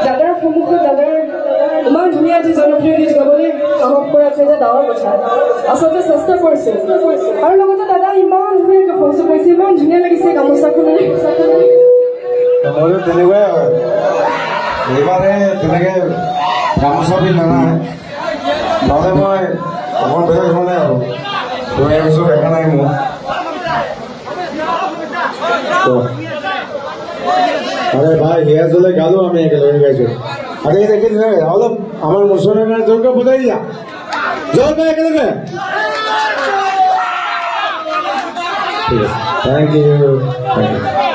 দাদাৰ সন্মুখত দাদাৰ ইমান ধুনীয়া এটি জনপ্ৰিয় গীত গাবলৈ সাহস কৰা আছে যে ডাঙৰ কথা আচলতে চেষ্টা কৰিছে আৰু লগতে দাদা ইমান ধুনীয়াকৈ সংযোগ কৰিছে ইমান ধুনীয়া লাগিছে গামোচাখন মইতো তেনেকুৱাই হয় এইবাৰে তেনেকৈ গামোচা পিন্ধ নাই নহ'লে মই অকণ বেলেগ ধৰণে আৰু তুমি বছৰ দেখা নাই মোৰ আরে ভাই হেয়ার জলে গালো আমি একেলগে গাইছো আরে দেখেন অলপ আমার মুসলমানের গানে জোরকে বোঝাই যা জোরকে একেলগে ঠিক আছে থ্যাংক ইউ